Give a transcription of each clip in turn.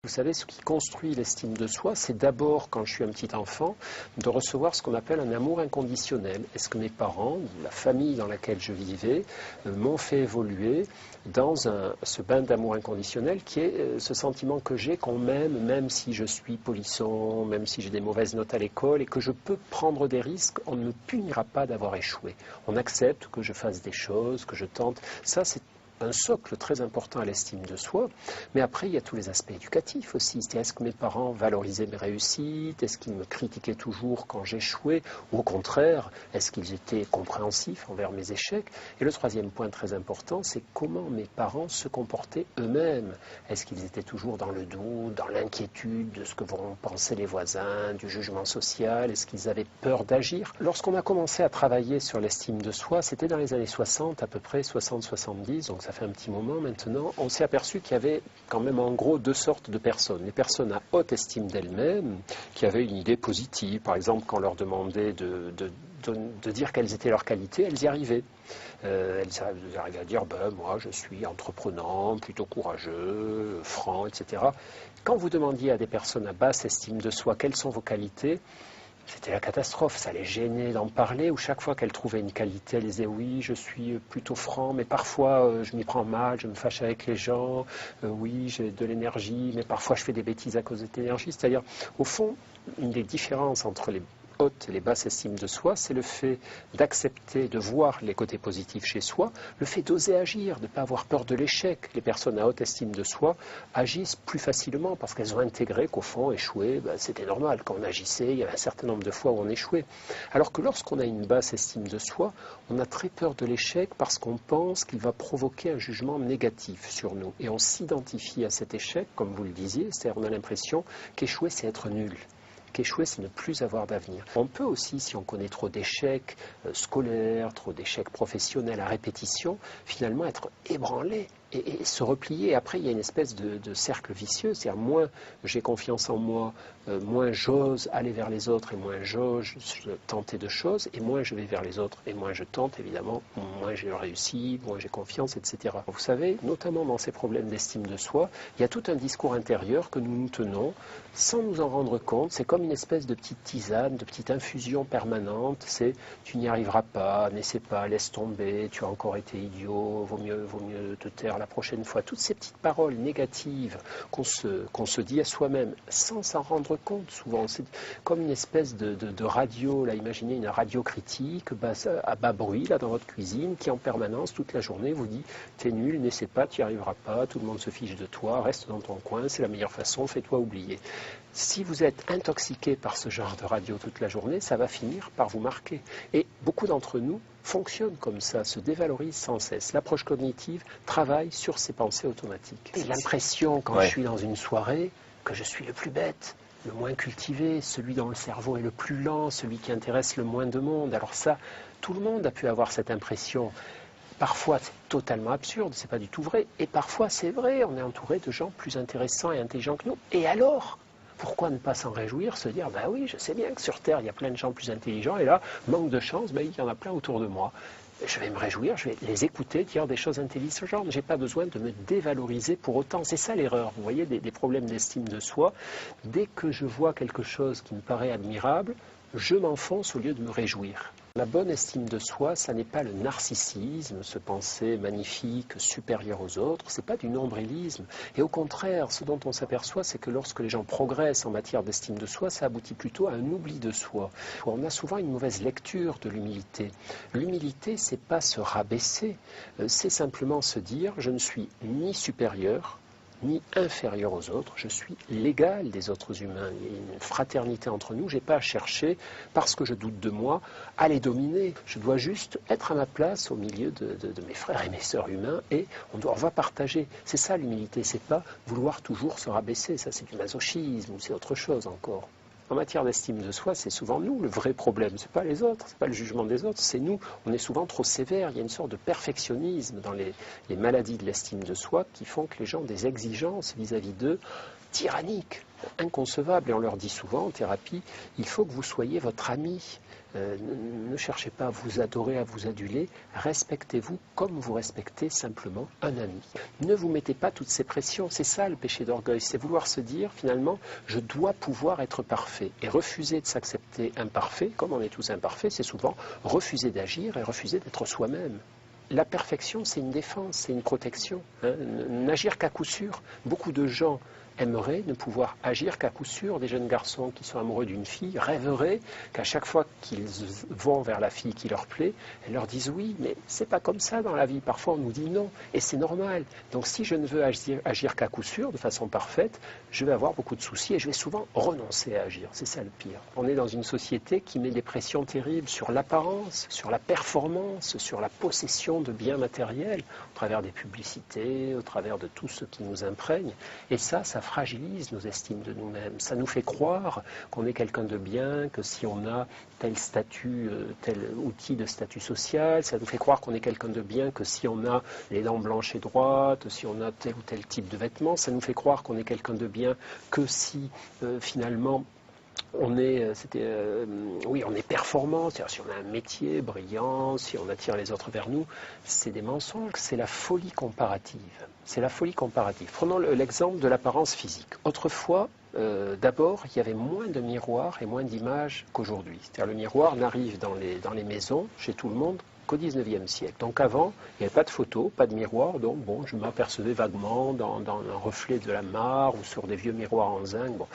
Vous savez, ce qui construit l'estime de soi, c'est d'abord, quand je suis un petit enfant, de recevoir ce qu'on appelle un amour inconditionnel. Est-ce que mes parents, la famille dans laquelle je vivais, m'ont fait évoluer dans ce bain d'amour inconditionnel qui est ce sentiment que j'ai qu'on m'aime, même si je suis polisson, même si j'ai des mauvaises notes à l'école et que je peux prendre des risques, on ne me punira pas d'avoir échoué. On accepte que je fasse des choses, que je tente. Ça, c'est un socle très important à l'estime de soi, mais après il y a tous les aspects éducatifs aussi. C'est est-ce que mes parents valorisaient mes réussites, est-ce qu'ils me critiquaient toujours quand j'échouais, ou au contraire, est-ce qu'ils étaient compréhensifs envers mes échecs? Et le troisième point très important, c'est comment mes parents se comportaient eux-mêmes. Est-ce qu'ils étaient toujours dans le doute, dans l'inquiétude de ce que vont penser les voisins, du jugement social? Est-ce qu'ils avaient peur d'agir? Lorsqu'on a commencé à travailler sur l'estime de soi, c'était dans les années 60, à peu près 60-70, donc ça fait un petit moment maintenant, on s'est aperçu qu'il y avait quand même en gros deux sortes de personnes. Les personnes à haute estime d'elles-mêmes, qui avaient une idée positive, par exemple quand on leur demandait de dire quelles étaient leurs qualités, elles y arrivaient. Elles arrivaient à dire, moi je suis entreprenant, plutôt courageux, franc, etc. Quand vous demandiez à des personnes à basse estime de soi quelles sont vos qualités, c'était la catastrophe, ça les gênait d'en parler, ou chaque fois qu'elle trouvait une qualité, elle disait oui, je suis plutôt franc, mais parfois je m'y prends mal, je me fâche avec les gens, oui, j'ai de l'énergie, mais parfois je fais des bêtises à cause de cette énergie. C'est-à-dire, au fond, une des différences entre les haute et les basses estimes de soi, c'est le fait d'accepter, de voir les côtés positifs chez soi, le fait d'oser agir, de ne pas avoir peur de l'échec. Les personnes à haute estime de soi agissent plus facilement parce qu'elles ont intégré qu'au fond, échouer, c'était normal. Quand on agissait, il y avait un certain nombre de fois où on échouait. Alors que lorsqu'on a une basse estime de soi, on a très peur de l'échec parce qu'on pense qu'il va provoquer un jugement négatif sur nous. Et on s'identifie à cet échec, comme vous le disiez, c'est-à-dire on a l'impression qu'échouer, c'est être nul. Qu'échouer, c'est ne plus avoir d'avenir. On peut aussi, si on connaît trop d'échecs scolaires, trop d'échecs professionnels à répétition, finalement être ébranlé et se replier. Et après, il y a une espèce de cercle vicieux, c'est-à-dire moins j'ai confiance en moi, moins j'ose aller vers les autres et moins j'ose tenter de choses, et moins je vais vers les autres et moins je tente, évidemment, moins j'ai réussi, moins j'ai confiance, etc. Vous savez, notamment dans ces problèmes d'estime de soi, il y a tout un discours intérieur que nous nous tenons sans nous en rendre compte. C'est comme une espèce de petite tisane, de petite infusion permanente. C'est tu n'y arriveras pas, n'essaie pas, laisse tomber, tu as encore été idiot, vaut mieux te taire la prochaine fois. Toutes ces petites paroles négatives qu'on se dit à soi-même sans s'en rendre compte souvent. C'est comme une espèce de radio, là, imaginez une radio critique à bas bruit là, dans votre cuisine qui en permanence toute la journée vous dit t'es nul, n'essaie pas, tu n'y arriveras pas, tout le monde se fiche de toi, reste dans ton coin, c'est la meilleure façon, fais-toi oublier. Si vous êtes intoxiqué par ce genre de radio toute la journée, ça va finir par vous marquer. Et beaucoup d'entre nous fonctionnent comme ça, se dévalorisent sans cesse. L'approche cognitive travaille sur ces pensées automatiques. J'ai l'impression, quand je suis dans une soirée, que je suis le plus bête, le moins cultivé, celui dont le cerveau est le plus lent, celui qui intéresse le moins de monde. Alors ça, tout le monde a pu avoir cette impression. Parfois, c'est totalement absurde, c'est pas du tout vrai. Et parfois, c'est vrai, on est entouré de gens plus intéressants et intelligents que nous. Et alors ? Pourquoi ne pas s'en réjouir, se dire, oui, je sais bien que sur Terre, il y a plein de gens plus intelligents, et là, manque de chance, il y en a plein autour de moi. Je vais me réjouir, je vais les écouter, dire des choses intelligentes. Je n'ai pas besoin de me dévaloriser pour autant. C'est ça l'erreur, vous voyez, des problèmes d'estime de soi. Dès que je vois quelque chose qui me paraît admirable, je m'enfonce au lieu de me réjouir. La bonne estime de soi, ça n'est pas le narcissisme, se penser magnifique, supérieur aux autres, c'est pas du nombrilisme. Et au contraire, ce dont on s'aperçoit, c'est que lorsque les gens progressent en matière d'estime de soi, ça aboutit plutôt à un oubli de soi. On a souvent une mauvaise lecture de l'humilité. L'humilité, c'est pas se rabaisser, c'est simplement se dire, je ne suis ni supérieur, ni inférieur aux autres, je suis l'égal des autres humains. Il y a une fraternité entre nous, je n'ai pas à chercher, parce que je doute de moi, à les dominer. Je dois juste être à ma place au milieu de mes frères et mes sœurs humains, et on va partager. C'est ça l'humilité, c'est pas vouloir toujours se rabaisser, ça c'est du masochisme, ou c'est autre chose encore. En matière d'estime de soi, c'est souvent nous le vrai problème, c'est pas les autres, c'est pas le jugement des autres, c'est nous. On est souvent trop sévère, il y a une sorte de perfectionnisme dans les maladies de l'estime de soi qui font que les gens ont des exigences vis-à-vis d'eux tyrannique, inconcevable. Et on leur dit souvent en thérapie, il faut que vous soyez votre ami. Ne cherchez pas à vous adorer, à vous aduler, respectez-vous comme vous respectez simplement un ami. Ne vous mettez pas toutes ces pressions, c'est ça le péché d'orgueil, c'est vouloir se dire finalement je dois pouvoir être parfait. Et refuser de s'accepter imparfait, comme on est tous imparfaits, c'est souvent refuser d'agir et refuser d'être soi-même. La perfection, c'est une défense, c'est une protection. N'agir qu'à coup sûr. Beaucoup de gens aimeraient ne pouvoir agir qu'à coup sûr. Des jeunes garçons qui sont amoureux d'une fille rêveraient qu'à chaque fois qu'ils vont vers la fille qui leur plaît, elle leur dise oui, mais c'est pas comme ça dans la vie. Parfois on nous dit non, et c'est normal. Donc si je ne veux agir qu'à coup sûr, de façon parfaite, je vais avoir beaucoup de soucis et je vais souvent renoncer à agir. C'est ça le pire. On est dans une société qui met des pressions terribles sur l'apparence, sur la performance, sur la possession de biens matériels, au travers des publicités, au travers de tout ce qui nous imprègne. Et ça fragilise nos estimes de nous-mêmes. Ça nous fait croire qu'on est quelqu'un de bien, que si on a tel statut, tel outil de statut social, ça nous fait croire qu'on est quelqu'un de bien, que si on a les dents blanches et droites, si on a tel ou tel type de vêtements, ça nous fait croire qu'on est quelqu'un de bien, que si finalement on est performant, c'est-à-dire si on a un métier brillant, si on attire les autres vers nous, c'est des mensonges, c'est la folie comparative. C'est la folie comparative. Prenons l'exemple de l'apparence physique. Autrefois, d'abord, il y avait moins de miroirs et moins d'images qu'aujourd'hui. C'est-à-dire le miroir n'arrive dans les maisons, chez tout le monde, qu'au XIXe siècle. Donc avant, il n'y avait pas de photos, pas de miroir, donc bon, je m'apercevais vaguement dans un reflet de la mare ou sur des vieux miroirs en zinc. Bon.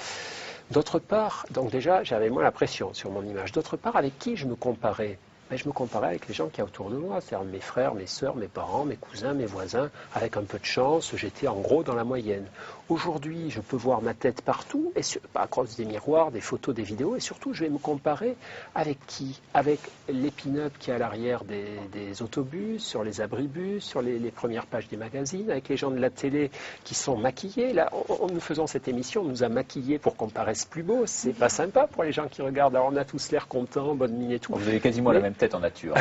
D'autre part, donc déjà, j'avais moins la pression sur mon image. D'autre part, avec qui je me comparais? Je me comparais avec les gens qui y a autour de moi, c'est-à-dire mes frères, mes sœurs, mes parents, mes cousins, mes voisins. Avec un peu de chance, j'étais en gros dans la moyenne. Aujourd'hui, je peux voir ma tête partout, et à cause des miroirs, des photos, des vidéos, et surtout, je vais me comparer avec qui? Avec les pin-up qui est à l'arrière des autobus, sur les abribus, sur les premières pages des magazines, avec les gens de la télé qui sont maquillés. Là, en nous faisant cette émission, on nous a maquillés pour qu'on paraisse plus beau. C'est pas sympa pour les gens qui regardent. Alors, on a tous l'air contents, bonne mine et tout. Vous avez quasiment la même tête en nature.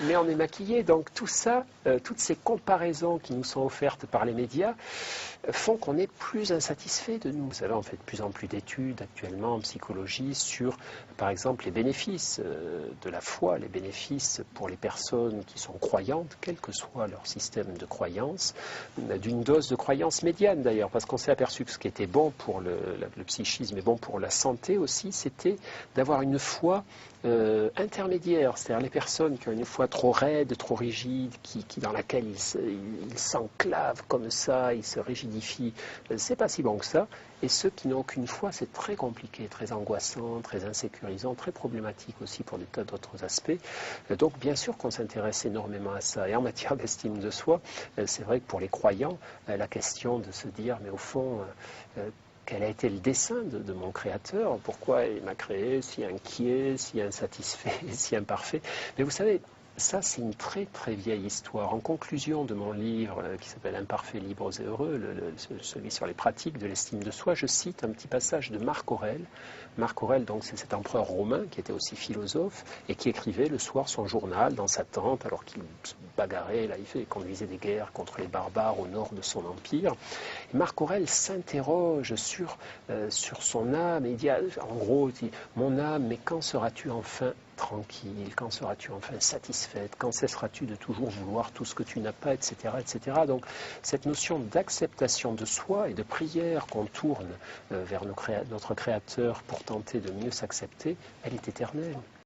Mais on est maquillés, donc tout ça, toutes ces comparaisons qui nous sont offertes par les médias font qu'on est plus insatisfait de nous. Vous savez, on fait de plus en plus d'études actuellement en psychologie sur, par exemple, les bénéfices de la foi, les bénéfices pour les personnes qui sont croyantes, quel que soit leur système de croyance, d'une dose de croyance médiane d'ailleurs, parce qu'on s'est aperçu que ce qui était bon pour le psychisme et bon pour la santé aussi, c'était d'avoir une foi intermédiaire, c'est-à-dire les personnes qui ont une foi trop raide, trop rigide, dans laquelle ils s'enclavent comme ça, ils se rigidifient, c'est pas si bon que ça. Et ceux qui n'ont aucune foi, c'est très compliqué, très angoissant, très insécurisant, très problématique aussi pour des tas d'autres aspects. Donc bien sûr qu'on s'intéresse énormément à ça. Et en matière d'estime de soi, c'est vrai que pour les croyants, la question de se dire, mais au fond, quel a été le dessein de mon créateur? Pourquoi il m'a créé si inquiet, si insatisfait, si imparfait? Mais vous savez, ça, c'est une très très vieille histoire. En conclusion de mon livre qui s'appelle Imparfaits, libres et heureux, celui sur les pratiques de l'estime de soi, je cite un petit passage de Marc Aurèle. Marc Aurèle, donc, c'est cet empereur romain qui était aussi philosophe et qui écrivait le soir son journal dans sa tente alors qu'il se bagarrait, là, il conduisait des guerres contre les barbares au nord de son empire. Et Marc Aurèle s'interroge sur son âme et il dit, en gros, il dit, mon âme, mais quand seras-tu enfin tranquille, quand seras-tu enfin satisfaite, quand cesseras-tu de toujours vouloir tout ce que tu n'as pas, etc., etc. Donc cette notion d'acceptation de soi et de prière qu'on tourne vers notre Créateur pour tenter de mieux s'accepter, elle est éternelle.